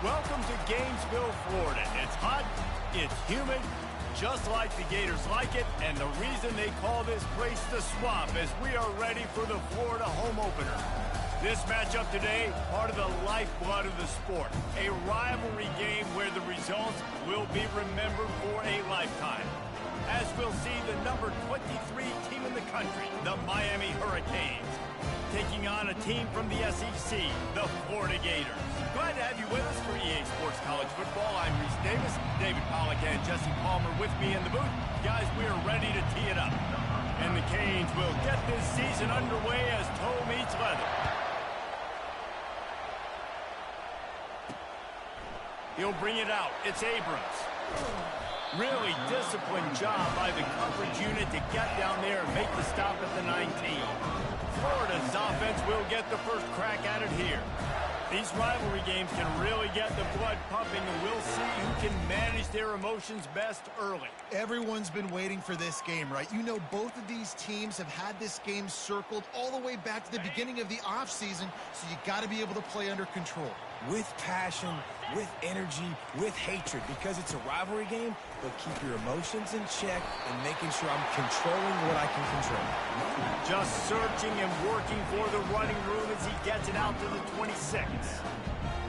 Welcome to Gainesville, Florida. It's hot, it's humid, just like the Gators like it, and the reason they call this place the Swamp is we are ready for the Florida home opener. This matchup today, part of the lifeblood of the sport, a rivalry game where the results will be remembered for a lifetime. As we'll see the number 23 team in the country, the Miami Hurricanes, taking on a team from the SEC, the Florida Gators. Glad to have you with us for EA Sports College Football. I'm Reese Davis, David Pollack and Jesse Palmer with me in the booth. Guys, we are ready to tee it up. And the Canes will get this season underway as toe meets leather. He'll bring it out. It's Abrams. Really disciplined job by the coverage unit to get down there and make the stop at the 19. Florida's offense will get the first crack at it here. These rivalry games can really get the blood pumping, and we'll see who can manage their emotions best early. Everyone's been waiting for this game, right? You know, both of these teams have had this game circled all the way back to the beginning of the offseason, so you got to be able to play under control. With passion, with energy, with hatred, because it's a rivalry game, but keep your emotions in check and making sure I'm controlling what I can control. Just searching and working for the running room as he gets it out to the 26.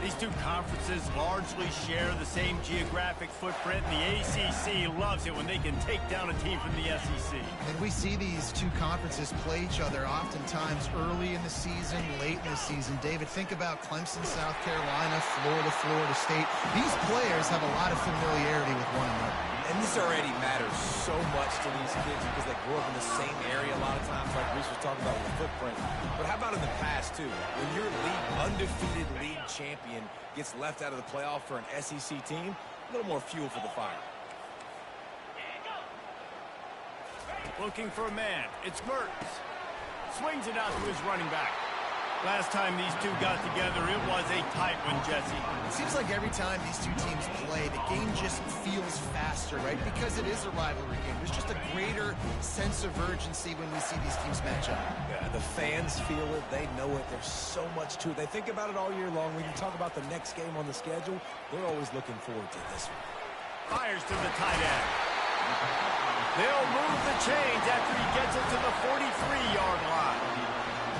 These two conferences largely share the same geographic footprint, and the ACC loves it when they can take down a team from the SEC. And we see these two conferences play each other oftentimes early in the season, late in the season. David, think about Clemson, South Carolina, Florida, Florida State. These players have a lot of familiarity with one another. And this already matters so much to these kids because they grew up in the same area a lot of times, like Reese was talking about with the footprint. But how about in the past, too? When your undefeated league champion gets left out of the playoff for an SEC team, a little more fuel for the fire. Looking for a man. It's Mertens. Swings it out to his running back. Last time these two got together, it was a tight one, Jesse. It seems like every time these two teams play, the game just feels faster, right? Because it is a rivalry game. There's just a greater sense of urgency when we see these teams match up. Yeah, the fans feel it. They know it. There's so much to it. They think about it all year long. When you talk about the next game on the schedule, they're always looking forward to this one. Fires to the tight end. They'll move the chains after he gets it to the 43-yard line.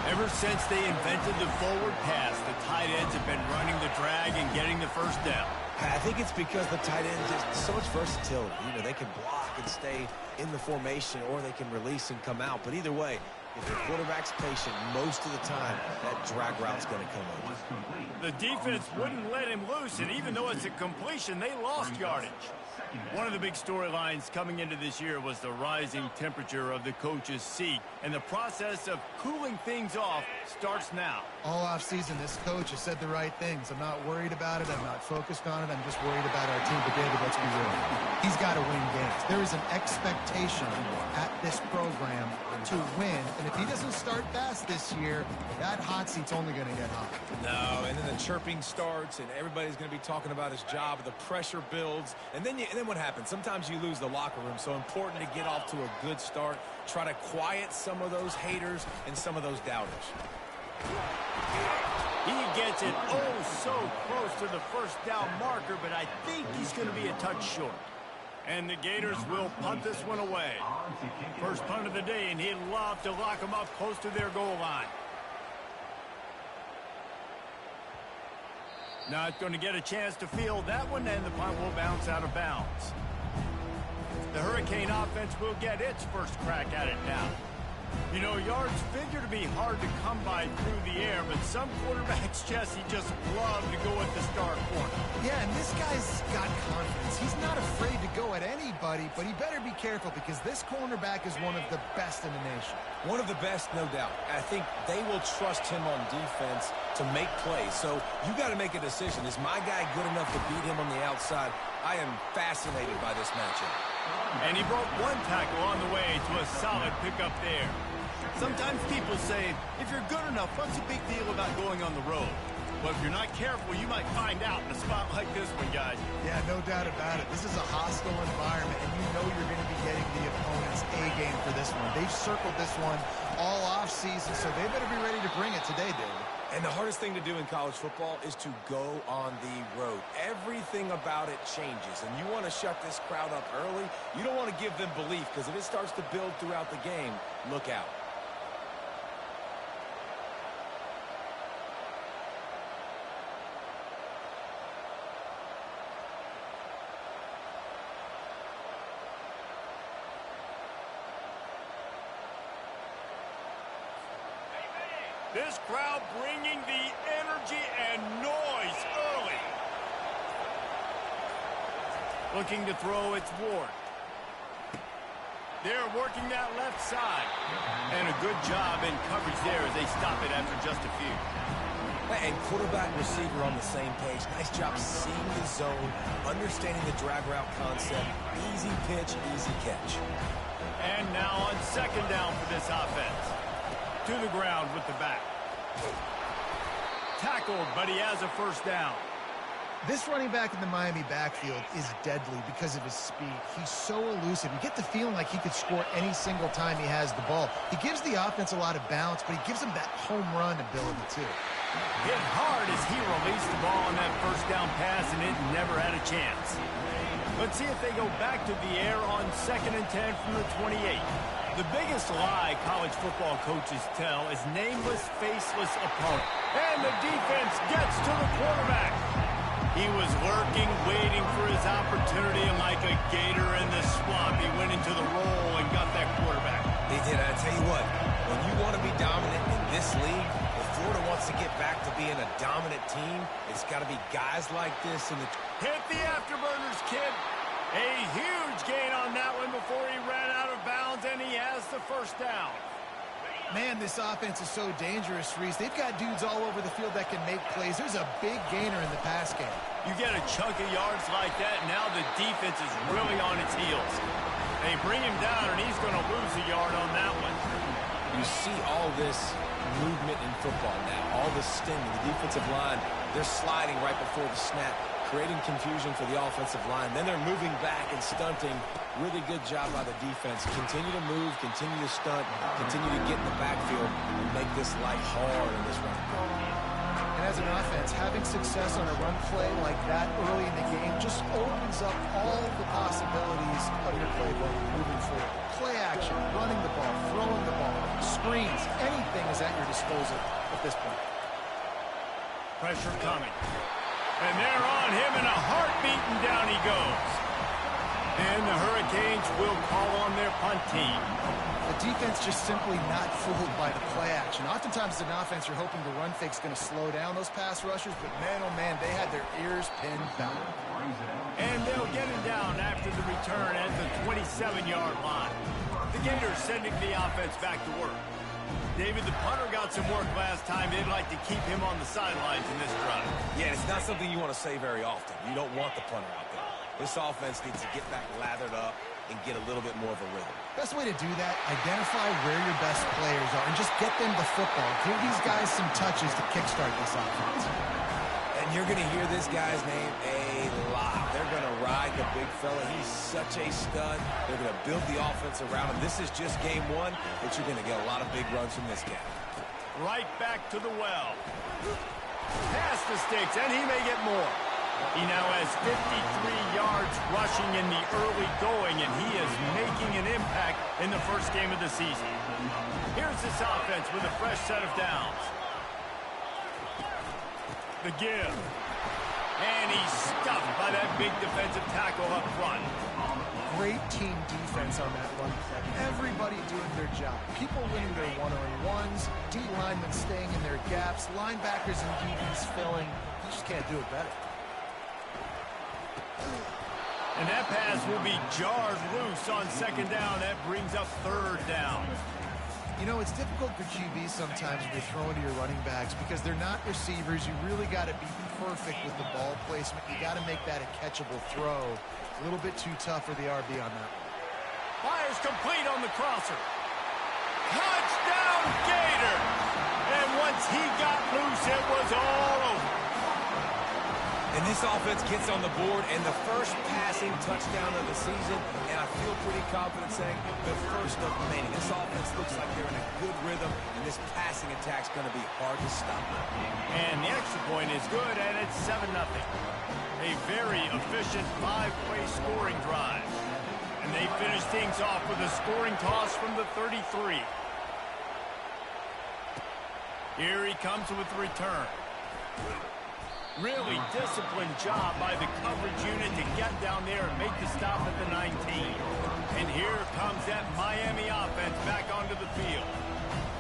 Ever since they invented the forward pass, the tight ends have been running the drag and getting the first down. I think it's because the tight end just so much versatility. You know, they can block and stay in the formation, or they can release and come out. But either way, if the quarterback's patient, most of the time, that drag route's going to come over. The defense wouldn't let him loose, and even though it's a completion, they lost yardage. One of the big storylines coming into this year was the rising temperature of the coach's seat, and the process of cooling things off starts now. All offseason, this coach has said the right things. I'm not worried about it. I'm not focused on it. I'm just worried about our team. But David, let's be real. He's got to win games. There is an expectation at this program to win, and if he doesn't start fast this year, that hot seat's only going to get hot. No, and then the chirping starts, and everybody's going to be talking about his job. The pressure builds, and then what happens? Sometimes you lose the locker room, so important to get off to a good start. Try to quiet some of those haters and some of those doubters. He gets it so close to the first down marker, but I think he's going to be a touch short. And the Gators will punt this one away. First punt of the day, and he'd love to lock them up close to their goal line. Not going to get a chance to field that one, and the punt will bounce out of bounds. The Hurricane offense will get its first crack at it now. You know, yards figure to be hard to come by through the air, but some quarterbacks, Jesse, just love to go at the star corner. Yeah, and this guy's got confidence. He's not afraid to go at anybody, but he better be careful because this cornerback is one of the best in the nation. One of the best, no doubt. I think they will trust him on defense to make plays. So you got to make a decision. Is my guy good enough to beat him on the outside? I am fascinated by this matchup. And he broke one tackle on the way to a solid pickup there. Sometimes people say, if you're good enough, what's the big deal about going on the road? Well, if you're not careful, you might find out in a spot like this one, guys. Yeah, no doubt about it. This is a hostile environment, and you know you're going to be getting the opponent's A game for this one. They've circled this one all offseason, so they better be ready to bring it today, David. And the hardest thing to do in college football is to go on the road. Everything about it changes, and you want to shut this crowd up early. You don't want to give them belief, because if it starts to build throughout the game, look out. This crowd bringing the energy and noise early. Looking to throw, it's Ward. They're working that left side. And a good job in coverage there as they stop it after just a few. And quarterback, receiver on the same page. Nice job seeing the zone, understanding the drag route concept. Easy pitch, easy catch. And now on second down for this offense. To the ground with the back. Tackled, but he has a first down. This running back in the Miami backfield is deadly because of his speed. He's so elusive. You get the feeling like he could score any single time he has the ball. He gives the offense a lot of balance, but he gives them that home run ability too. Hit hard as he released the ball on that first down pass, and it never had a chance. Let's see if they go back to the air on 2nd and 10 from the 28. The biggest lie college football coaches tell is nameless, faceless opponent. And the defense gets to the quarterback. He was lurking, waiting for his opportunity, and like a gator in the swamp, he went into the roll and got that quarterback. He did. I tell you what, when you want to be dominant in this league, if Florida wants to get back to being a dominant team, it's got to be guys like this in the... Hit the afterburners, kid. A huge gain on that one before he ran out of bounds, and he has the first down. Man, this offense is so dangerous, Reese. They've got dudes all over the field that can make plays. There's a big gainer in the pass game. You get a chunk of yards like that, now the defense is really on its heels. They bring him down, and he's going to lose a yard on that one. You see all this movement in football now, all the stinging. The defensive line, they're sliding right before the snap, creating confusion for the offensive line. Then they're moving back and stunting. Really good job by the defense. Continue to move, continue to stunt, continue to get in the backfield and make this life hard in this run. And as an offense, having success on a run play like that early in the game just opens up all the possibilities of your playbook moving forward. Play action, running the ball, throwing the ball, screens, anything is at your disposal at this point. Pressure coming. And they're on him in a heartbeat, and down he goes. And the Hurricanes will call on their punt team. The defense just simply not fooled by the play action. Oftentimes as an offense, you're hoping the run fake's going to slow down those pass rushers, but man, oh man, they had their ears pinned back. And they'll get him down after the return at the 27-yard line. The Gators sending the offense back to work. David, the punter got some work last time. They'd like to keep him on the sidelines in this drive. Yeah, it's not something you want to say very often. You don't want the punter out there. This offense needs to get back lathered up and get a little bit more of a rhythm. Best way to do that, identify where your best players are and just get them the football. Give these guys some touches to kickstart this offense. And you're going to hear this guy's name a lot. They're going to ride the big fella. He's such a stud. They're going to build the offense around him. This is just game one, but you're going to get a lot of big runs from this guy. Right back to the well. Past the sticks, and he may get more. He now has 53 yards rushing in the early going, and he is making an impact in the first game of the season. Here's this offense with a fresh set of downs. The give. And he's stuffed by that big defensive tackle up front. Great team defense on that run play. Everybody doing their job. People winning their one-on-ones, D linemen staying in their gaps, linebackers and DBs filling. You just can't do it better. And that pass will be jarred loose on second down. That brings up third down. You know, it's difficult for QBs sometimes when you're throwing to your running backs because they're not receivers. You really got to be perfect with the ball placement. You got to make that a catchable throw. A little bit too tough for the RB on that one. Fires complete on the crosser. Touchdown, Gator! And once he got loose, it was all over. And this offense gets on the board, and the first passing touchdown of the season, and I feel pretty confident saying the first of many. This offense looks like they're in a good rhythm, and this passing attack's going to be hard to stop. And the extra point is good, and it's 7-0. A very efficient 5-play scoring drive. And they finish things off with a scoring toss from the 33. Here he comes with the return. Really disciplined job by the coverage unit to get down there and make the stop at the 19. And here comes that Miami offense back onto the field.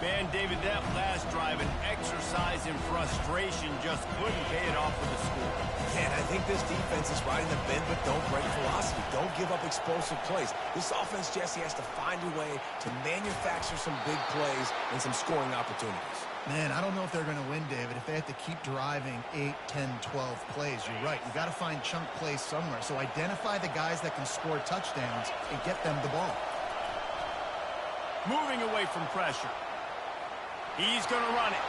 Man, David, that last drive, an exercise in frustration, just couldn't pay it off with a score. And I think this defense is riding the bend but don't break velocity. Don't give up explosive plays. This offense, Jesse, has to find a way to manufacture some big plays and some scoring opportunities. Man, I don't know if they're going to win, David, if they have to keep driving 8, 10, 12 plays. You're right. You got to find chunk plays somewhere. So identify the guys that can score touchdowns and get them the ball. Moving away from pressure. He's going to run it.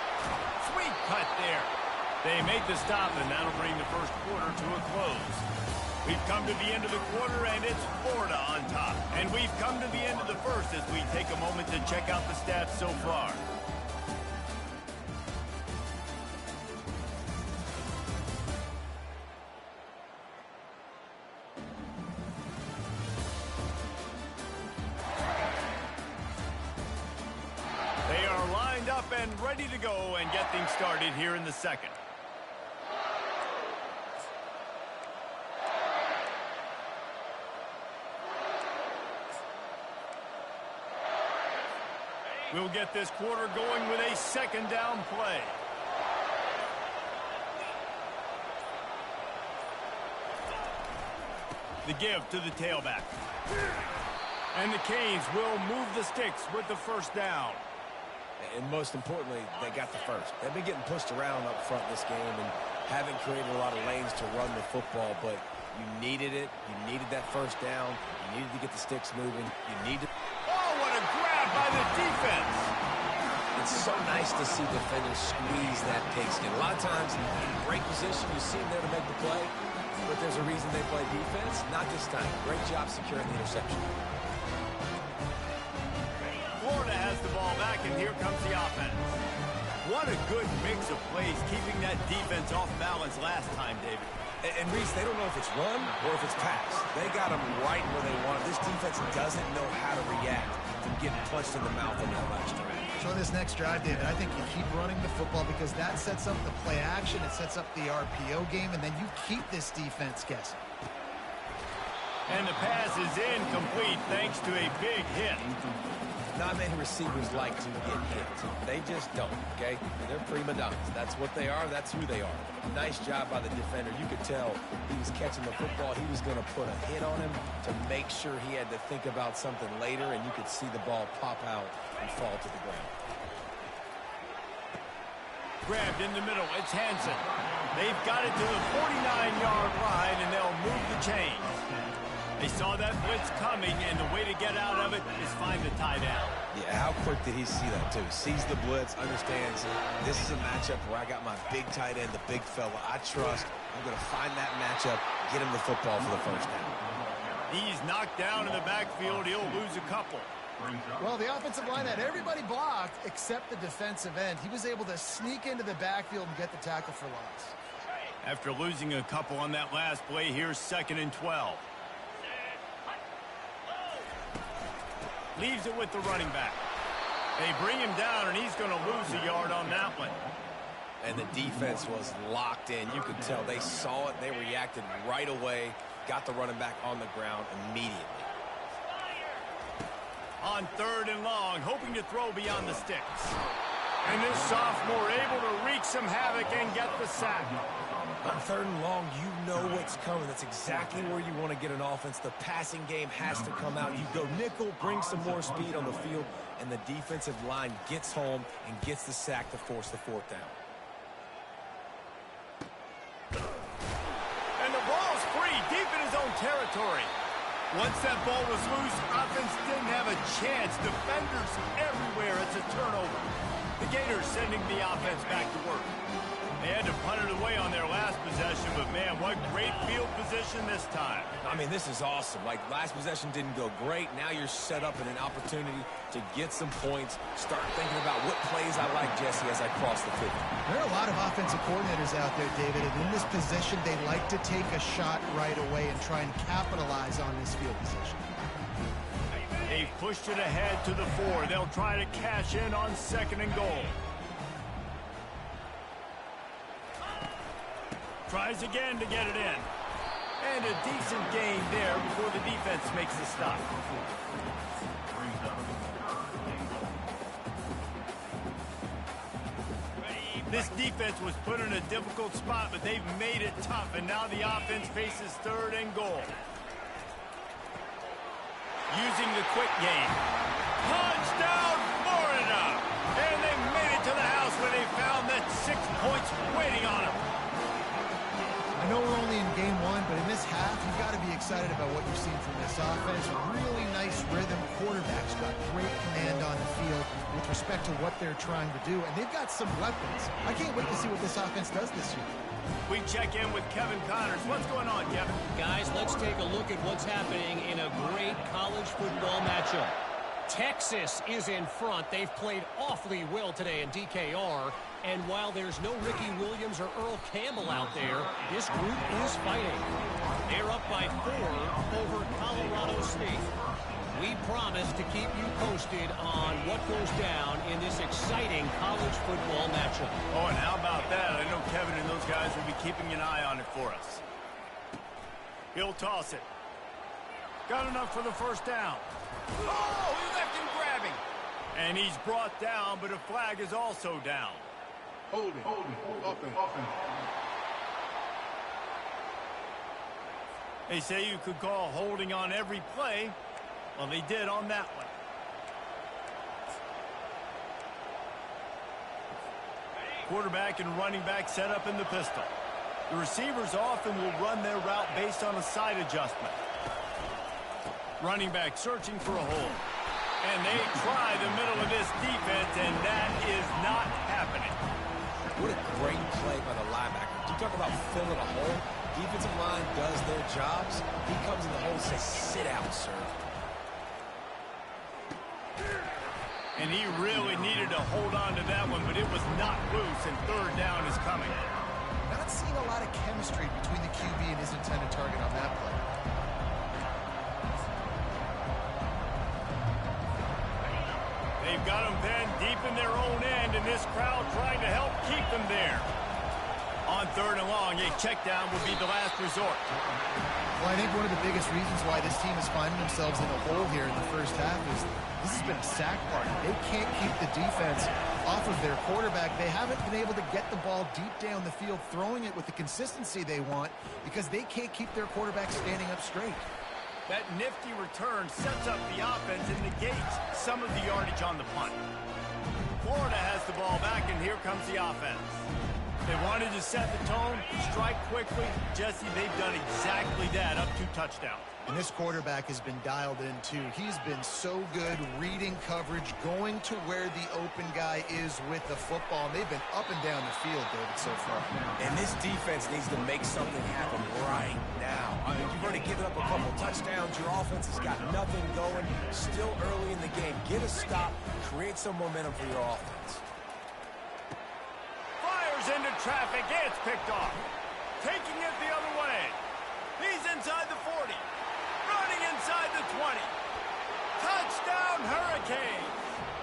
Sweet cut there. They make the stop, and that'll bring the first quarter to a close. We've come to the end of the quarter, and it's Florida on top. And we've come to the end of the first as we take a moment to check out the stats so far. And ready to go and get things started here in the second. We'll get this quarter going with a second down play. The give to the tailback. And the Canes will move the sticks with the first down. And most importantly, they got the first. They've been getting pushed around up front this game and haven't created a lot of lanes to run the football, but you needed it. You needed that first down. You needed to get the sticks moving. You need to... Oh, what a grab by the defense! It's so nice to see defenders squeeze that pigskin. A lot of times, in great position, you see them there to make the play, but there's a reason they play defense. Not this time. Great job securing the interception. Florida has the ball back, and here comes the offense. What a good mix of plays, keeping that defense off balance last time, David. And Reese, they don't know if it's run or if it's pass. They got them right where they want it. This defense doesn't know how to react from getting punched in the mouth on that last drive. So this next drive, David, I think you keep running the football because that sets up the play action, it sets up the RPO game, and then you keep this defense guessing. And the pass is incomplete thanks to a big hit. Not many receivers like to get hit. They just don't, okay? They're prima donnas. That's what they are. That's who they are. Nice job by the defender. You could tell he was catching the football. He was going to put a hit on him to make sure he had to think about something later, and you could see the ball pop out and fall to the ground. Grabbed in the middle. It's Hansen. They've got it to the 49-yard line, and they'll move the chains. They saw that blitz coming, and the way to get out of it is find the tie down. Yeah, how quick did he see that, too? Sees the blitz, understands this is a matchup where I got my big tight end, the big fella I trust. I'm going to find that matchup, get him the football for the first down. He's knocked down in the backfield. He'll lose a couple. Well, the offensive line had everybody blocked except the defensive end. He was able to sneak into the backfield and get the tackle for loss. After losing a couple on that last play, here's 2nd and 12. Leaves it with the running back. They bring him down, and he's going to lose a yard on that one. And the defense was locked in. You could tell they saw it. They reacted right away. Got the running back on the ground immediately. On 3rd and long, hoping to throw beyond the sticks. And this sophomore able to wreak some havoc and get the sack. On 3rd and long, you know what's coming. That's exactly where you want to get an offense. The passing game has to come out. You go nickel, bring some more speed on the field, and the defensive line gets home and gets the sack to force the 4th down. And the ball's free, deep in his own territory. Once that ball was loose, offense didn't have a chance. Defenders everywhere. It's a turnover. The Gators sending the offense back to work. They had to punt it away on their last possession, but man, what great field position this time. I mean, this is awesome. Like, last possession didn't go great. Now you're set up in an opportunity to get some points. Start thinking about what plays I like, Jesse, as I cross the 50. There are a lot of offensive coordinators out there, David, and in this position, they like to take a shot right away and try and capitalize on this field position. They've pushed it ahead to the 4. They'll try to cash in on 2nd and goal. Tries again to get it in. And a decent gain there before the defense makes the stop. This defense was put in a difficult spot, but they've made it tough, and now the offense faces 3rd and goal. Using the quick game. Touchdown, Florida! And they made it to the house where they found that 6 points waiting on them. I know we're only in game 1, but in this half, you've got to be excited about what you've seen from this offense. Really nice rhythm. Quarterback's got great command on the field with respect to what they're trying to do, and they've got some weapons. I can't wait to see what this offense does this year. We check in with Kevin Connors. What's going on, Kevin? Guys, let's take a look at what's happening in a great college football matchup. Texas is in front. They've played awfully well today in DKR. And while there's no Ricky Williams or Earl Campbell out there, this group is fighting. They're up by 4 over Colorado State. We promise to keep you posted on what goes down in this exciting college football matchup. Oh, and how about that? I know Kevin and those guys will be keeping an eye on it for us. He'll toss it. Got enough for the 1st down. Oh, he left him grabbing. And he's brought down, but a flag is also down. Hold it. Open. They say you could call holding on every play. Well, they did on that one. Quarterback and running back set up in the pistol. The receivers often will run their route based on a side adjustment. Running back searching for a hole. And they try the middle of this defense, and that is not happening. What a great play by the linebacker. You talk about filling a hole. Defensive line does their jobs. He comes in the hole and says, sit down, sir. And he really needed to hold on to that one, but it was not loose, and 3rd down is coming. Not seeing a lot of chemistry between the QB and his intended target on that play. They've got them then deep in their own end, and this crowd trying to help keep them there. On 3rd and long, a check down will be the last resort. Well, I think one of the biggest reasons why this team is finding themselves in a hole here in the 1st half is this has been a sack party. They can't keep the defense off of their quarterback. They haven't been able to get the ball deep down the field, throwing it with the consistency they want because they can't keep their quarterback standing up straight. That nifty return sets up the offense and negates some of the yardage on the punt. Florida has the ball back, and here comes the offense. They wanted to set the tone, strike quickly. Jesse, they've done exactly that, up 2 touchdowns. And this quarterback has been dialed in, too. He's been so good reading coverage, going to where the open guy is with the football. And they've been up and down the field, David, so far. And this defense needs to make something happen right now. I mean, you've already given up a couple touchdowns. Your offense has got nothing going. Still early in the game. Get a stop. Create some momentum for your offense. Fires into traffic. It's picked off. Taking it the other way. He's inside the 40. Running inside the 20. Touchdown, Hurricanes.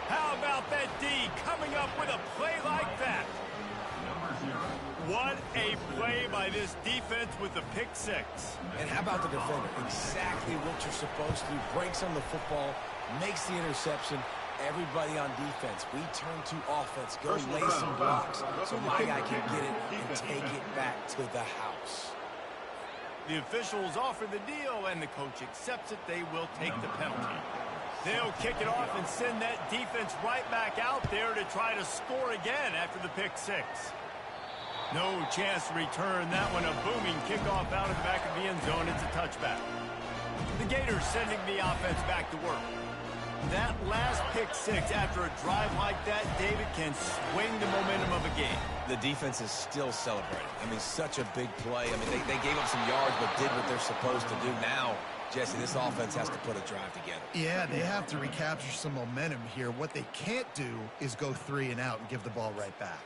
How about that D coming up with a play like that? What a play by this defense with the pick 6. And how about the defender? Exactly what you're supposed to. Breaks on the football, makes the interception. Everybody on defense, we turn to offense. Go lay some blocks so my guy can get it and take it back to the house. The officials offer the deal, and the coach accepts it. They will take the penalty. They'll kick it off and send that defense right back out there to try to score again after the pick 6. No chance to return that one. A booming kickoff out of the back of the end zone. It's a touchback. The Gators sending the offense back to work. that last pick six after a drive like that, David, can swing the momentum of a game. The defense is still celebrating. I mean, such a big play. I mean, they gave up some yards but did what they're supposed to do. Now, Jesse, this offense has to put a drive together. Yeah, they have to recapture some momentum here. What they can't do is go 3 and out and give the ball right back.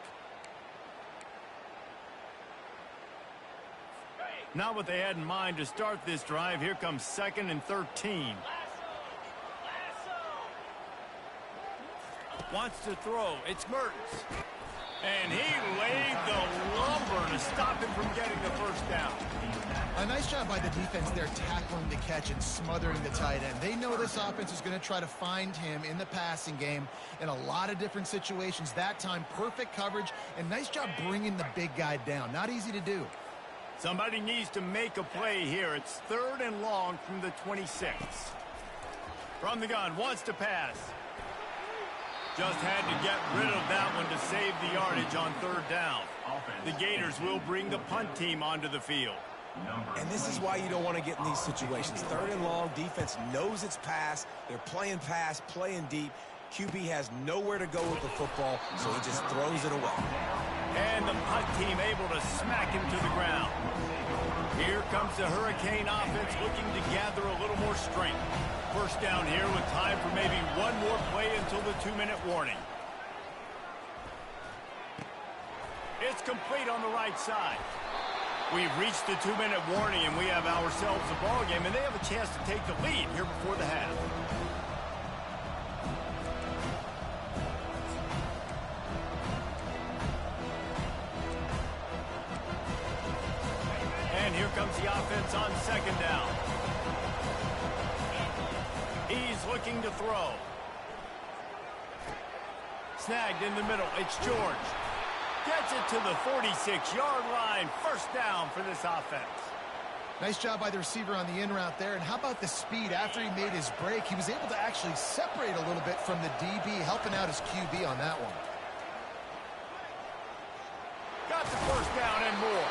Not what they had in mind to start this drive. Here comes 2nd and 13. Wants to throw. It's Mertens. And he laid the lumber to stop him from getting the first down. A nice job by the defense there tackling the catch and smothering the tight end. They know this offense is going to try to find him in the passing game in a lot of different situations. That time, perfect coverage, and nice job bringing the big guy down. Not easy to do. Somebody needs to make a play here. It's 3rd and long from the 26. From the gun, wants to pass. Just had to get rid of that one to save the yardage on 3rd down. The Gators will bring the punt team onto the field. And this is why you don't want to get in these situations. 3rd and long, defense knows it's pass. They're playing pass, playing deep. QB has nowhere to go with the football, so he just throws it away. And the punt team able to smack him to the ground. Here comes the Hurricane offense looking to gather a little more strength. First down here with time for maybe one more play until the 2-minute warning. It's complete on the right side. We've reached the 2-minute warning, and we have ourselves a ball game, and they have a chance to take the lead here before the half. And here comes the offense on 2nd down. He's looking to throw. Snagged in the middle. It's George. Gets it to the 46-yard line. First down for this offense. Nice job by the receiver on the in route there. And how about the speed after he made his break? He was able to actually separate a little bit from the DB, helping out his QB on that one. Got the first down and more.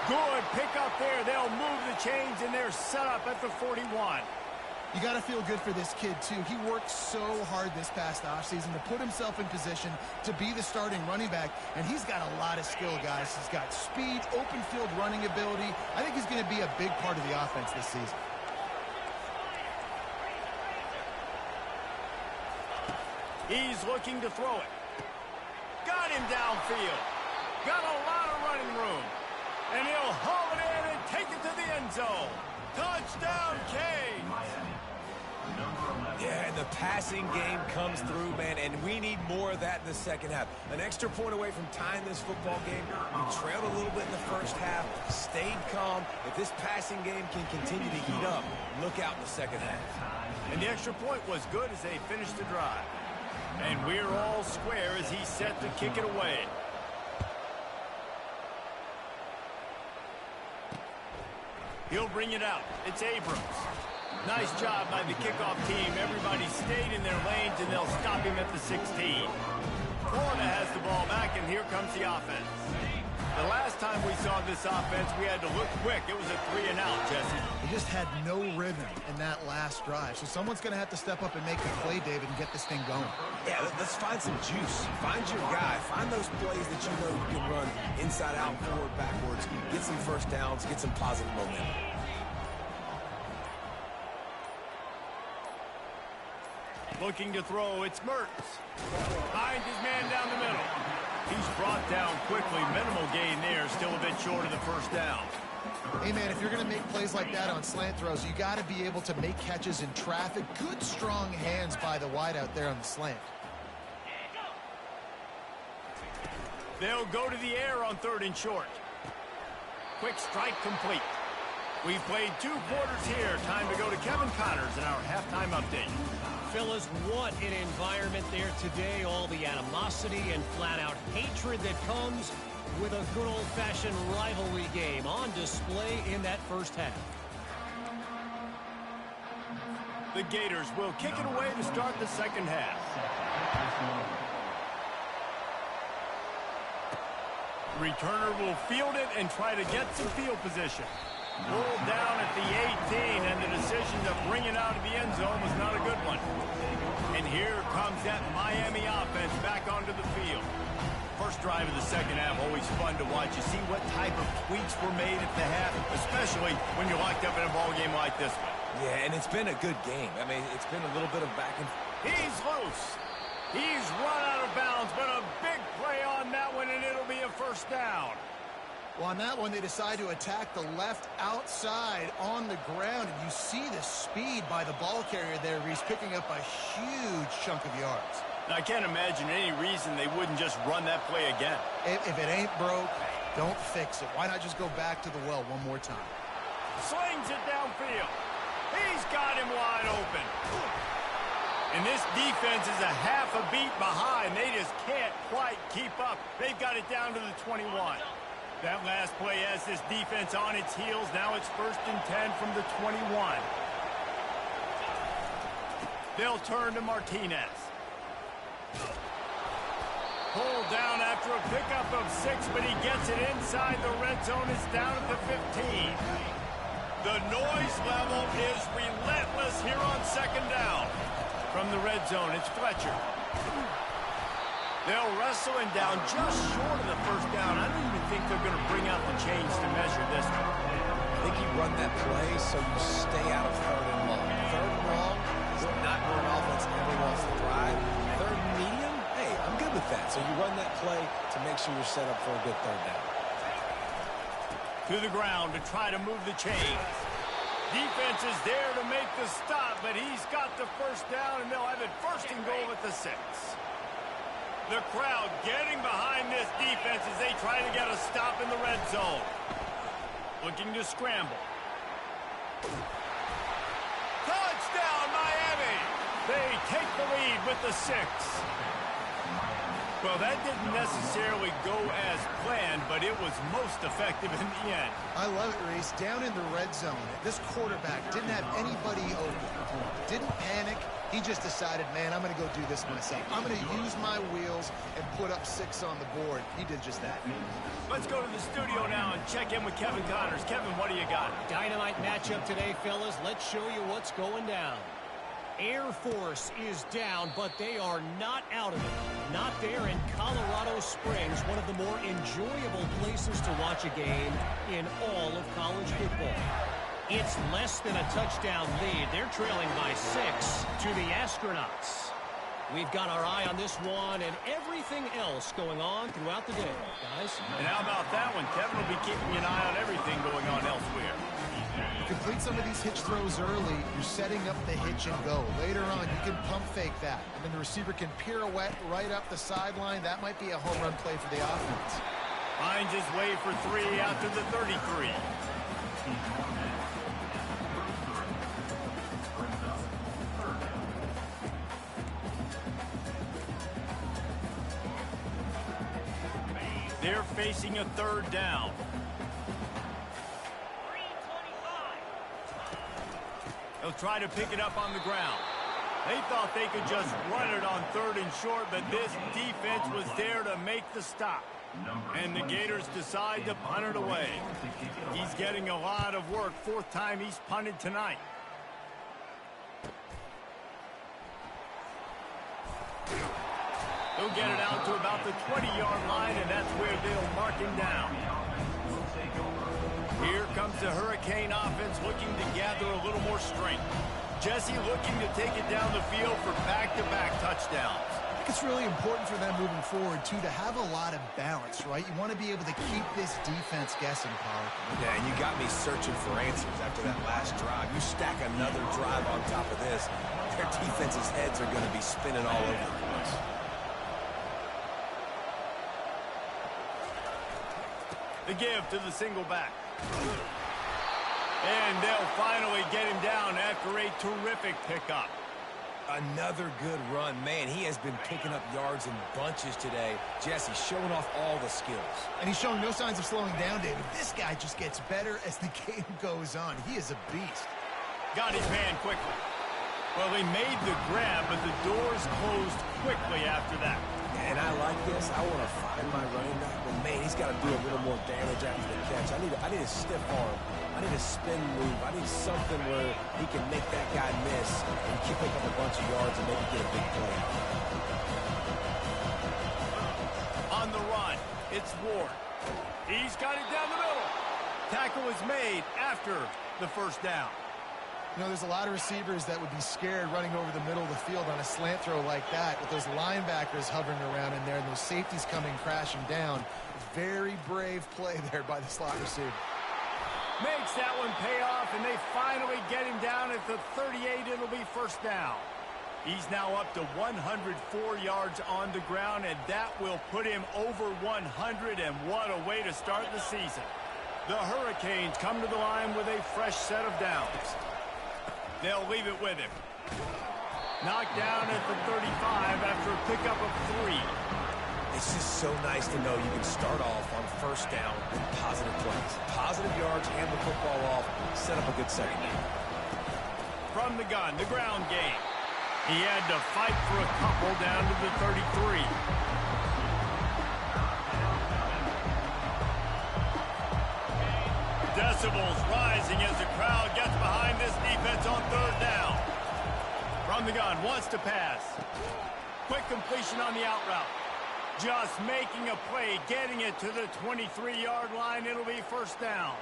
Good pick up there. They'll move the chains, and they're set up at the 41. You got to feel good for this kid, too. He worked so hard this past offseason to put himself in position to be the starting running back, and he's got a lot of skill, guys. He's got speed, open field running ability. I think he's going to be a big part of the offense this season. He's looking to throw it. Got him downfield. Got a lot of running room. And he'll haul it in and take it to the end zone. Touchdown, Canes! Yeah, and the passing game comes through, man, and we need more of that in the second half. An extra point away from tying this football game. You trailed a little bit in the first half, stayed calm. If this passing game can continue to heat up, look out in the second half. And the extra point was good as they finished the drive. And we're all square as he's set to kick it away. He'll bring it out. It's Abrams. Nice job by the kickoff team. Everybody stayed in their lanes, and they'll stop him at the 16. Florida has the ball back, and here comes the offense. The last time we saw this offense, we had to look quick. It was a 3-and-out, Jesse. They just had no rhythm in that last drive. So someone's going to have to step up and make the play, David, and get this thing going. Yeah, let's find some juice. Find your guy. Find those plays that you know you can run inside out, forward, backwards. Get some first downs. Get some positive momentum. Looking to throw, it's Mertens. Finds his man down the middle. He's brought down quickly. Minimal gain there, still a bit short of the first down. Hey, man, if you're going to make plays like that on slant throws, you got to be able to make catches in traffic. Good, strong hands by the wide out there on the slant. They'll go to the air on 3rd and short. Quick strike complete. We've played 2 quarters here. Time to go to Kevin Connors in our halftime update. Phyllis, what an environment there today. All the animosity and flat-out hatred that comes with a good old-fashioned rivalry game on display in that first half. The Gators will kick it away to start the second half. Returner will field it and try to get some field position. Pulled down at the 18, and the decision to bring it out of the end zone was not a good one. drive of the second half, always fun to watch. You see what type of tweaks were made at the half, especially when you're locked up in a ball game like this one. Yeah, and it's been a good game. I mean, it's been a little bit of back and forth. He's loose. He's run out of bounds, but a big play on that one, and it'll be a first down. Well, on that one, they decide to attack the left outside on the ground, and you see the speed by the ball carrier there. He's picking up a huge chunk of yards. Now, I can't imagine any reason they wouldn't just run that play again. If it ain't broke, don't fix it. Why not just go back to the well one more time? Slings it downfield. He's got him wide open. And this defense is a half a beat behind. They just can't quite keep up. They've got it down to the 21. That last play has this defense on its heels. Now it's 1st and 10 from the 21. They'll turn to Martinez. Pulled down after a pickup of 6, but he gets it inside the red zone. It's down at the 15. The noise level is relentless here on 2nd down. From the red zone, it's Fletcher. They'll wrestle him down just short of the 1st down. I don't even think they're going to bring out the chains to measure this one. I think you run that play so you stay out of 3rd and long. 3rd and long is not where an offense ever wants to thrive. 3rd and medium, hey, I'm good with that. So you run that play to make sure you're set up for a good 3rd down. To the ground to try to move the chains. Defense is there to make the stop, but he's got the 1st down, and they'll have it 1st and goal at the 6. The crowd getting behind this defense as they try to get a stop in the red zone. Looking to scramble. Touchdown, Miami! They take the lead with the 6. Well, that didn't necessarily go as planned, but it was most effective in the end. I love it, Reese. Down in the red zone, this quarterback didn't have anybody open. Didn't panic. He just decided, man, I'm going to go do this myself. I'm going to use my wheels and put up 6 on the board. He did just that. Let's go to the studio now and check in with Kevin Connors. Kevin, what do you got? Dynamite matchup today, fellas. Let's show you what's going down. Air Force is down, but they are not out of it. Not there in Colorado Springs, one of the more enjoyable places to watch a game in all of college football. It's less than a touchdown lead. They're trailing by 6 to the Astronauts. We've got our eye on this one and everything else going on throughout the day, guys. And how about that one? Kevin will be keeping an eye on everything going on elsewhere. Complete some of these hitch throws early, you're setting up the hitch and go. Later on, you can pump fake that. And then the receiver can pirouette right up the sideline. That might be a home run play for the offense. Finds his way for 3 out to the 33. They're facing a 3rd down. They'll try to pick it up on the ground. They thought they could just run it on 3rd and short, but this defense was there to make the stop. And the Gators decide to punt it away. He's getting a lot of work. 4th time he's punted tonight. He'll get it out to about the 20-yard line, and that's where they'll mark him down. Here comes the Hurricane offense looking to gather a little more strength. Jesse looking to take it down the field for back-to-back touchdowns. I think it's really important for them moving forward, too, to have a lot of balance, right? You want to be able to keep this defense guessing, Pollard. Yeah, and you got me searching for answers after that last drive. You stack another drive on top of this, their defense's heads are going to be spinning all over the place. The give to the single back. And they'll finally get him down after a terrific pickup. Another good run. Man, he has been picking up yards in bunches today. Jesse showing off all the skills. And he's showing no signs of slowing down, David. This guy just gets better as the game goes on. He is a beast. Got his man quickly. Well, he made the grab, but the doors closed quickly after that. And I like this. I want to find my running back, but man, he's got to do a little more damage after the catch. I need a stiff arm. I need a spin move. I need something where he can make that guy miss and pick up a bunch of yards and maybe get a big play. On the run. It's Ward. He's got it down the middle. Tackle is made after the first down. You know, there's a lot of receivers that would be scared running over the middle of the field on a slant throw like that with those linebackers hovering around in there and those safeties coming crashing down. Very brave play there by the slot receiver. Makes that one pay off, and they finally get him down at the 38. It'll be first down. He's now up to 104 yards on the ground, and that will put him over 100, and what a way to start the season. The Hurricanes come to the line with a fresh set of downs. They'll leave it with him. Knocked down at the 35 after a pickup of 3. It's just so nice to know you can start off on first down with positive plays. Positive yards, hand the football off, set up a good second down. From the gun, the ground game. He had to fight for a couple down to the 33. Decibels rising as the crowd gets behind this defense on third down. From the gun, wants to pass. Quick completion on the out route. Just making a play, getting it to the 23-yard line. It'll be first down.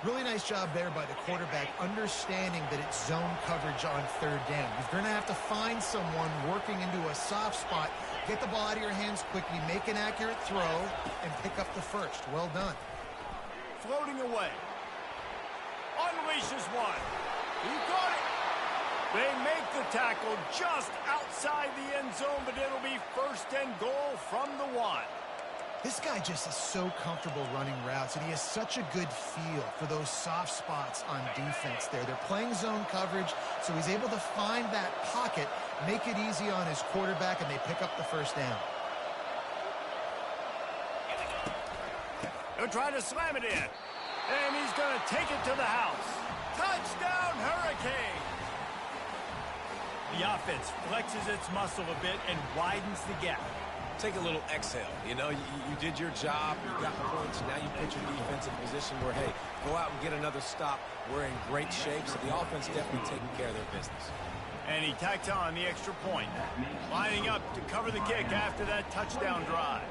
Really nice job there by the quarterback, understanding that it's zone coverage on third down. You're going to have to find someone working into a soft spot, get the ball out of your hands quickly, make an accurate throw, and pick up the first. Well done. Floating away. Unleashes one. He got it. They make the tackle just outside the end zone, but it'll be first and goal from the 1. This guy just is so comfortable running routes, and he has such a good feel for those soft spots on defense there. They're playing zone coverage, so he's able to find that pocket, make it easy on his quarterback, and they pick up the first down. He'll try to slam it in, and he's going to take it to the house. Touchdown, Hurricane! The offense flexes its muscle a bit and widens the gap. Take a little exhale. You know, you did your job, you got points, now you put your defense in position where, hey, go out and get another stop. We're in great shape, so the offense definitely taking care of their business. And he tacks on the extra point, lining up to cover the kick after that touchdown drive.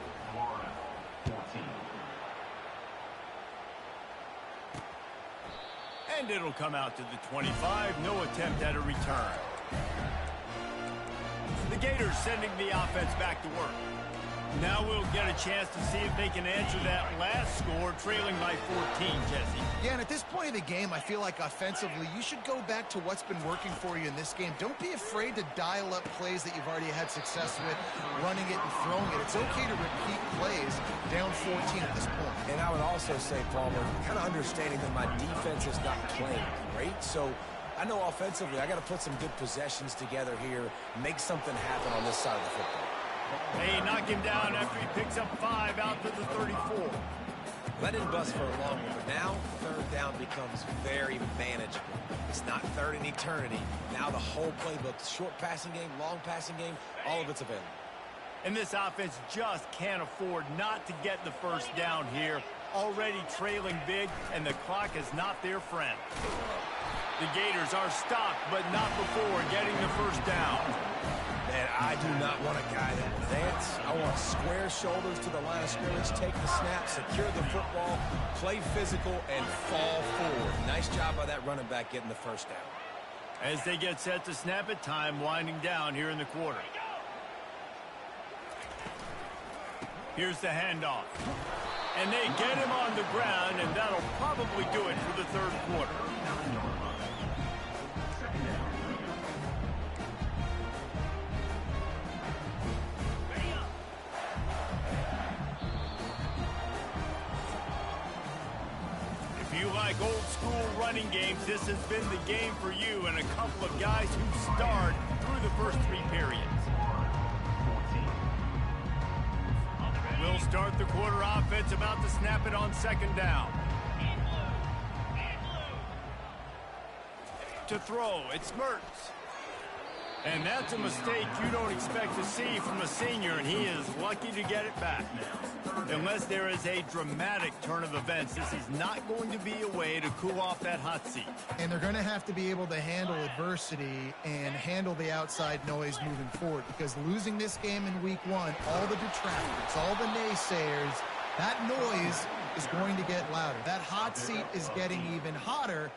And it'll come out to the 25, no attempt at a return. The Gators sending the offense back to work. Now we'll get a chance to see if they can answer that last score, trailing by 14, Jesse. Yeah, and at this point of the game, I feel like offensively, you should go back to what's been working for you in this game. Don't be afraid to dial up plays that you've already had success with, running it and throwing it. It's okay to repeat plays down 14 at this point. And I would also say, Palmer, kind of understanding that my defense is not playing great, so I know offensively I got to put some good possessions together here, make something happen on this side of the football. They knock him down after he picks up 5 out to the 34. Let him bust for a long one, but now third down becomes very manageable. It's not third in eternity. Now the whole playbook, short passing game, long passing game, all of it's available. And this offense just can't afford not to get the first down here. Already trailing big, and the clock is not their friend. The Gators are stopped, but not before getting the first down. Man, I do not want a guy that will dance. I want square shoulders to the line of scrimmage, take the snap, secure the football, play physical, and fall forward. Nice job by that running back getting the first down. As they get set to snap it, time winding down here in the quarter. Here's the handoff. And they get him on the ground, and that'll probably do it for the third quarter. If you like old school running games, this has been the game for you and a couple of guys who starred through the first 3 periods. We'll start the quarter offense, about to snap it on second down. To throw, it's Mertz. And that's a mistake you don't expect to see from a senior, and he is lucky to get it back now. Unless there is a dramatic turn of events, this is not going to be a way to cool off that hot seat. And they're going to have to be able to handle adversity and handle the outside noise moving forward, because losing this game in week 1, all the detractors, all the naysayers, that noise is going to get louder. That hot seat is getting even hotter.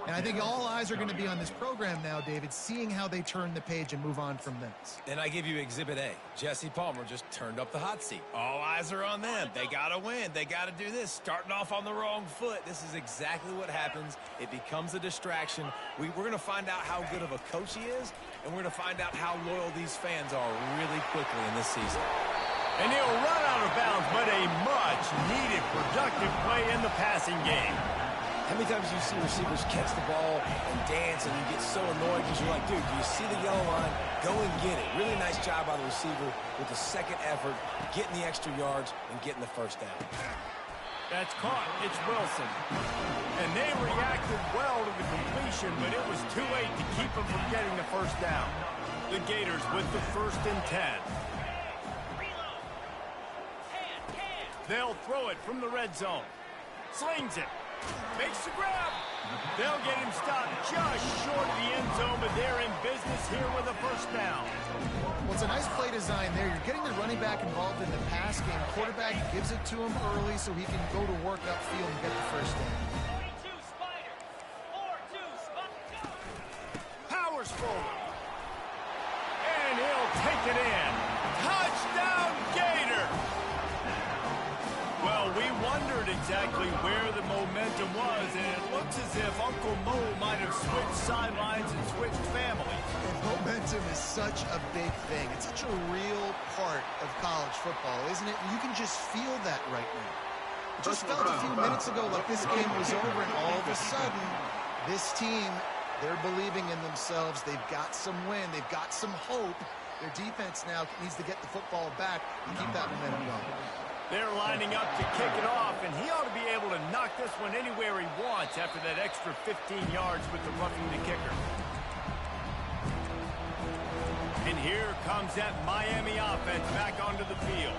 And I think all eyes are going to be on this program now, David, seeing how they turn the page and move on from this. And I give you Exhibit A. Jesse Palmer just turned up the hot seat. All eyes are on them. They got to win. They got to do this. Starting off on the wrong foot. This is exactly what happens. It becomes a distraction. We're going to find out how good of a coach he is, and we're going to find out how loyal these fans are really quickly in this season. And he'll run out of bounds, but a much-needed productive play in the passing game. How many times do you see receivers catch the ball and dance, and you get so annoyed because you're like, dude, do you see the yellow line? Go and get it. Really nice job by the receiver with the second effort, getting the extra yards and getting the first down. That's caught. It's Wilson. And they reacted well to the completion, but it was too late to keep them from getting the first down. The Gators with the 1st and 10. They'll throw it from the red zone. Slings it. Makes the grab. They'll get him stopped just short of the end zone, but they're in business here with a first down. Well, it's a nice play design there. You're getting the running back involved in the pass game. Quarterback gives it to him early so he can go to work upfield and get the first down. Powers forward. And he'll take it in. Touchdown, Gator! Well, we wondered exactly where the momentum was, and it looks as if Uncle Mo might have switched sidelines and switched families. And momentum is such a big thing. It's such a real part of college football, isn't it? And you can just feel that right now. It just felt a few minutes ago like this game was over, and all of a sudden, this team, they're believing in themselves. They've got some wind. They've got some hope. Their defense now needs to get the football back and keep that momentum going. They're lining up to kick it off, and he ought to be able to knock this one anywhere he wants after that extra 15 yards with the roughing the kicker. And here comes that Miami offense back onto the field.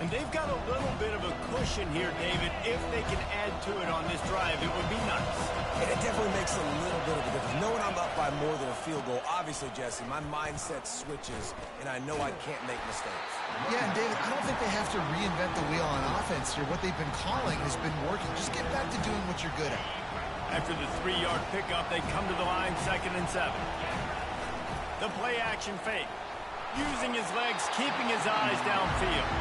And they've got a little bit of a cushion here, David. If they can add to it on this drive, it would be nice. And it definitely makes a little bit of a difference. Knowing I'm up by more than a field goal, obviously, Jesse, my mindset switches, and I know I can't make mistakes. Yeah, and David, I don't think they have to reinvent the wheel on offense here. What they've been calling has been working. Just get back to doing what you're good at. After the 3-yard pickup, they come to the line, 2nd and 7. The play-action fake. Using his legs, keeping his eyes downfield.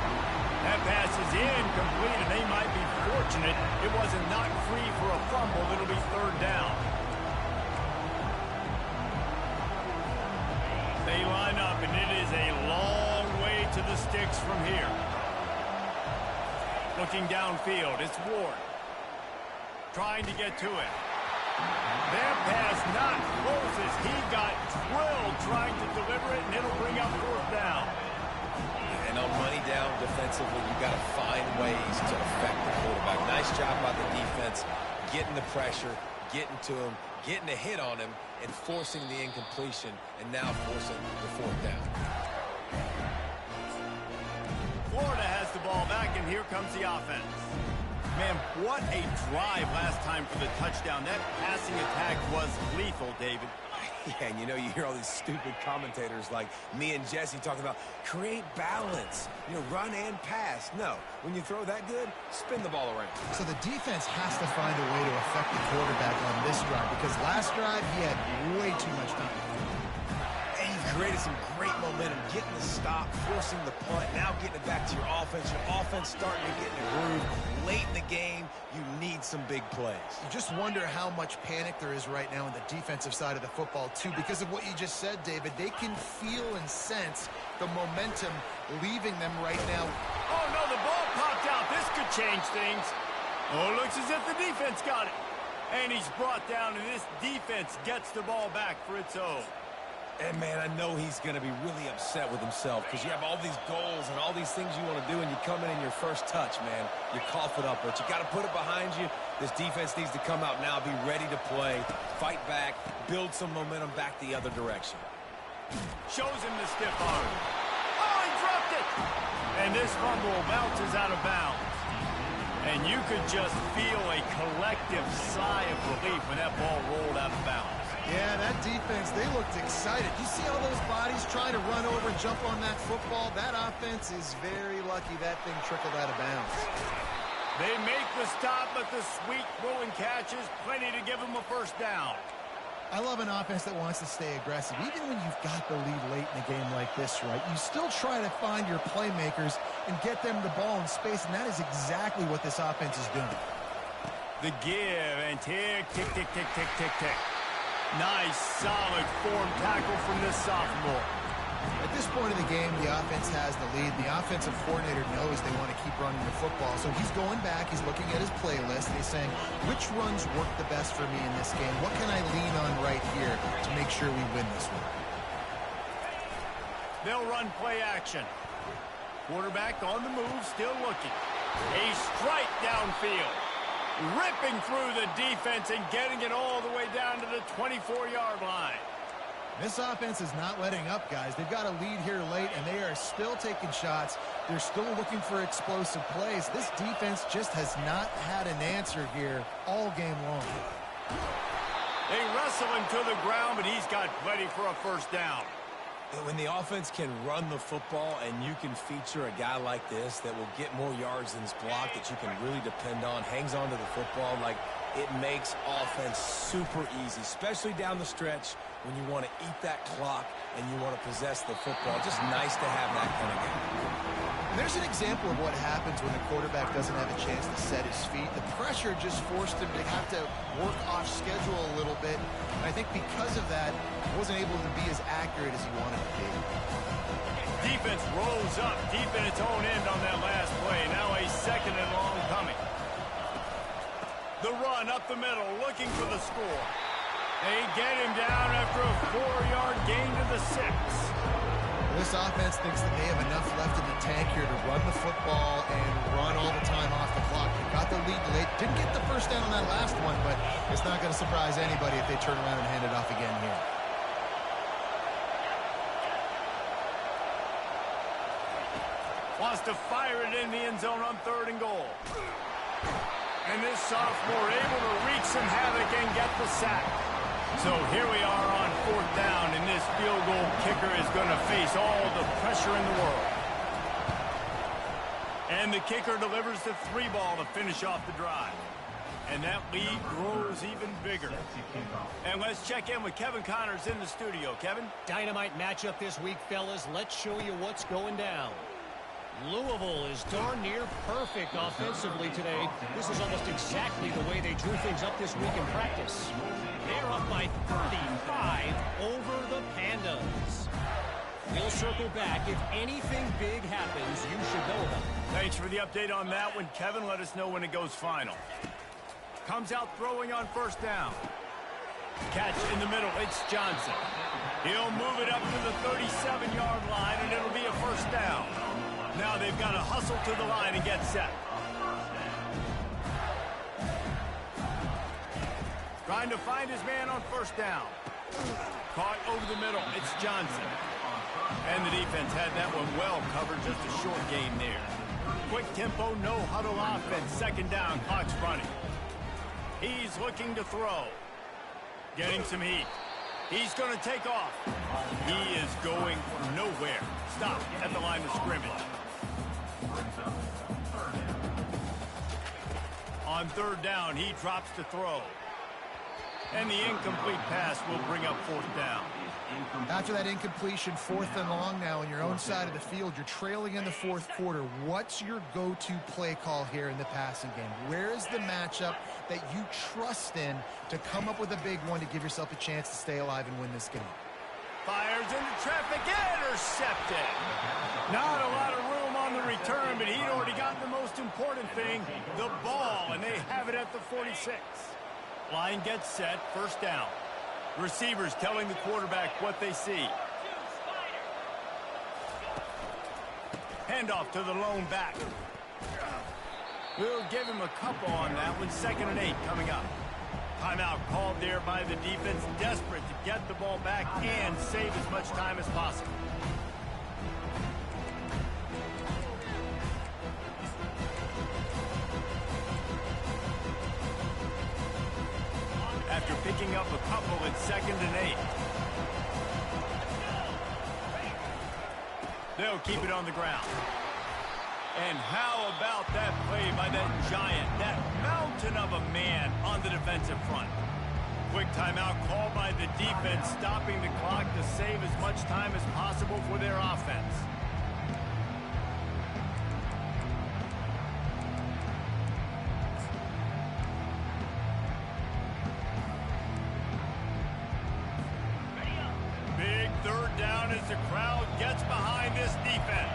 That pass is incomplete, and they might be fortunate it wasn't knocked free for a fumble. It'll be 3rd down. They line up, and it is a long way to the sticks from here. Looking downfield, it's Ward. Trying to get to it. That pass not close as he got drilled trying to deliver it, and it'll bring up 4th down. And on money down defensively, you got to find ways to affect the quarterback. Nice job by the defense, getting the pressure, getting to him, getting a hit on him, and forcing the incompletion, and now forcing the 4th down. Florida has the ball back, and here comes the offense. Man, what a drive last time for the touchdown. That passing attack was lethal, David. Yeah, and you know, you hear all these stupid commentators like me and Jesse talking about create balance, you know, run and pass. No, when you throw that good, spin the ball around. So the defense has to find a way to affect the quarterback on this drive, because last drive he had way too much time. And you've created some great momentum, getting the stop, forcing the punt, now getting it back to your offense. Your offense starting to get in a groove. Late in the game, you need some big plays. You just wonder how much panic there is right now on the defensive side of the football, too, because of what you just said, David. They can feel and sense the momentum leaving them right now. Oh, no, the ball popped out. This could change things. Oh, it looks as if the defense got it. And he's brought down, and this defense gets the ball back for its own. And, man, I know he's going to be really upset with himself because you have all these goals and all these things you want to do, and you come in your first touch, man. You cough it up, but you got to put it behind you. This defense needs to come out now, be ready to play, fight back, build some momentum back the other direction. Shows him the stiff arm. Oh, he dropped it! And this fumble bounces out of bounds. And you could just feel a collective sigh of relief when that ball rolled out of bounds. Yeah, that defense, they looked excited. You see all those bodies trying to run over and jump on that football? That offense is very lucky that thing trickled out of bounds. They make the stop, but the sweet rolling catch is plenty to give them a first down. I love an offense that wants to stay aggressive. Even when you've got the lead late in a game like this, right, you still try to find your playmakers and get them the ball in space, and that is exactly what this offense is doing. The give and tick, tick, tick, tick, tick, tick, tick. Nice, solid form tackle from this sophomore. At this point of the game, the offense has the lead. The offensive coordinator knows they want to keep running the football. So he's going back, he's looking at his playlist, and he's saying, which runs work the best for me in this game? What can I lean on right here to make sure we win this one? They'll run play action. Quarterback on the move, still looking. A strike downfield. Ripping through the defense and getting it all the way down to the 24-yard line. This offense is not letting up, guys. They've got a lead here late, and they are still taking shots. They're still looking for explosive plays. This defense just has not had an answer here all game long. They wrestle him to the ground, but he's got plenty for a first down. When the offense can run the football and you can feature a guy like this that will get more yards than his block, that you can really depend on, hangs on to the football, like it makes offense super easy, especially down the stretch when you want to eat that clock and you want to possess the football. Just nice to have that kind of game. There's an example of what happens when the quarterback doesn't have a chance to set his feet. The pressure just forced him to have to work off schedule a little bit. And I think because of that, he wasn't able to be as accurate as he wanted to be. Defense rolls up deep in its own end on that last play. Now a second and long coming. The run up the middle, looking for the score. They get him down after a 4-yard gain to the 6. This offense thinks that they have enough left in the tank here to run the football and run all the time off the clock. They got the lead late. Didn't get the first down on that last one, but it's not going to surprise anybody if they turn around and hand it off again here. Wants to fire it in the end zone on 3rd and goal. And this sophomore able to wreak some havoc and get the sack. So here we are on 4th down, and this field goal kicker is going to face all the pressure in the world. And the kicker delivers the 3 ball to finish off the drive. And that lead grows even bigger. And let's check in with Kevin Connors in the studio. Kevin? Dynamite matchup this week, fellas. Let's show you what's going down. Louisville is darn near perfect offensively today. This is almost exactly the way they drew things up this week in practice. They're up by 35 over the Pandas. We'll circle back. If anything big happens, you should know about it. Thanks for the update on that one, Kevin. Let us know when it goes final. Comes out throwing on 1st down. Catch in the middle. It's Johnson. He'll move it up to the 37-yard line, and it'll be a 1st down. Now they've got to hustle to the line and get set. Trying to find his man on 1st down. Caught over the middle. It's Johnson. And the defense had that one well covered. Just a short gain there. Quick tempo, no huddle offense. 2nd down, clock's running. He's looking to throw. Getting some heat. He's going to take off. He is going nowhere. Stop at the line of scrimmage. On 3rd down, he drops to throw. And the incomplete pass will bring up 4th down. After that incompletion, 4th and long now on your own side of the field. You're trailing in the 4th quarter. What's your go-to play call here in the passing game? Where is the matchup that you trust in to come up with a big one to give yourself a chance to stay alive and win this game? Fires into traffic, intercepted. Not a lot of room on the return, but he'd already got the most important thing, the ball, and they have it at the 46. Line gets set, 1st down. Receivers telling the quarterback what they see. Handoff to the lone back. We'll give him a couple on that one. 2nd and 8 coming up. Timeout called there by the defense, desperate to get the ball back and save as much time as possible. After picking up a couple, it's 2nd and 8. They'll keep it on the ground. And how about that play by that giant, that mountain of a man on the defensive front? Quick timeout called by the defense, stopping the clock to save as much time as possible for their offense. Big 3rd down as the crowd gets behind this defense.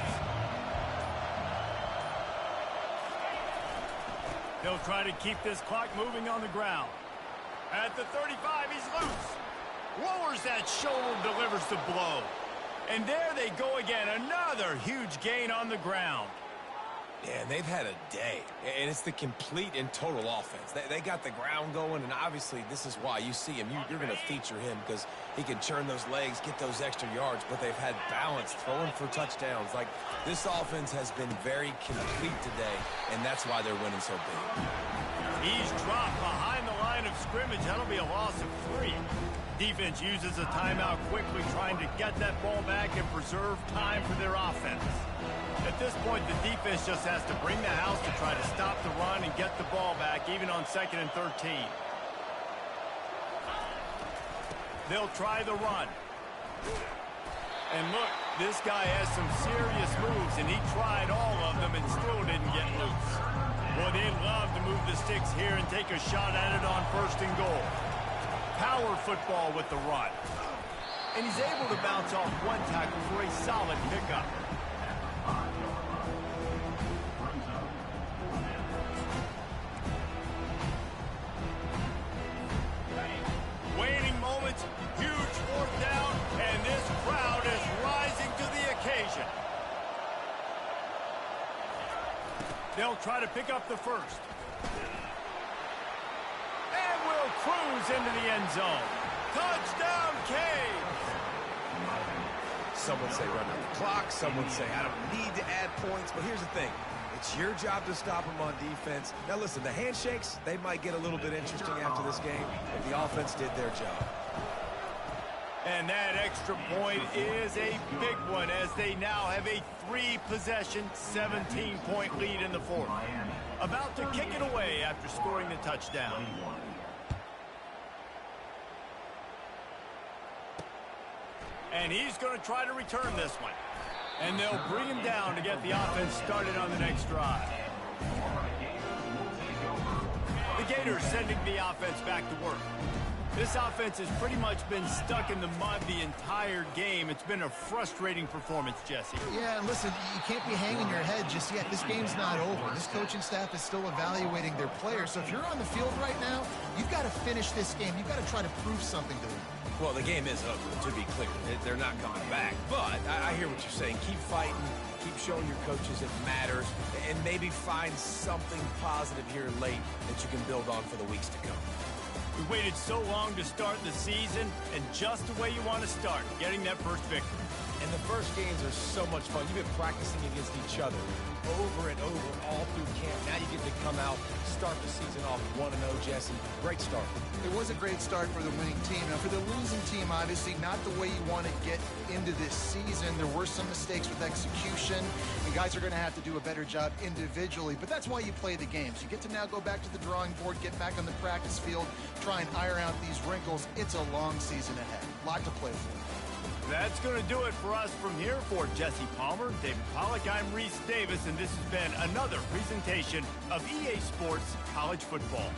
They'll try to keep this clock moving on the ground. At the 35, he's loose. Lowers that shoulder, delivers the blow. And there they go again. Another huge gain on the ground. Yeah, and they've had a day. And it's the complete and total offense. They got the ground going, and obviously this is why you see him. You're going to feature him because he can churn those legs, get those extra yards, but they've had balance, throwing for touchdowns. Like, this offense has been very complete today, and that's why they're winning so big. He's dropped behind the line of scrimmage. That'll be a loss of 3. Defense uses a timeout quickly, trying to get that ball back and preserve time for their offense. At this point, the defense just has to bring the house to try to stop the run and get the ball back, even on 2nd and 13. They'll try the run. And look, this guy has some serious moves, and he tried all of them and still didn't get loose. Well, they'd love to move the sticks here and take a shot at it on 1st and goal. Power football with the run. And he's able to bounce off one tackle for a solid pickup. Waning moments, huge 4th down, and this crowd is rising to the occasion. They'll try to pick up the 1st. And will cruise into the end zone. Touchdown, Canes! Some would say run out the clock. Some would say I don't need to add points. But here's the thing. It's your job to stop them on defense. Now, listen, the handshakes, they might get a little bit interesting after this game, but the offense did their job. And that extra point is a big one as they now have a 3-possession, 17-point lead in the 4th. About to kick it away after scoring the touchdown. And he's going to try to return this one. And they'll bring him down to get the offense started on the next drive. The Gators sending the offense back to work. This offense has pretty much been stuck in the mud the entire game. It's been a frustrating performance, Jesse. Yeah, and listen, you can't be hanging your head just yet. This game's not over. This coaching staff is still evaluating their players. So if you're on the field right now, you've got to finish this game. You've got to try to prove something to them. Well, the game is over, to be clear. They're not coming back. But I hear what you're saying. Keep fighting. Keep showing your coaches it matters. And maybe find something positive here late that you can build on for the weeks to come. We waited so long to start the season, and just the way you want to start, getting that first victory. And the first games are so much fun. You've been practicing against each other over and over all through camp. Now you get to come out, start the season off 1-0, Jesse. Great start. It was a great start for the winning team. Now, for the losing team, obviously, not the way you want to get into this season. There were some mistakes with execution, and guys are going to have to do a better job individually. But that's why you play the games. You get to now go back to the drawing board, get back on the practice field, try and iron out these wrinkles. It's a long season ahead. A lot to play for. That's going to do it for us from here. For Jesse Palmer, David Pollack, I'm Reese Davis, and this has been another presentation of EA Sports College Football.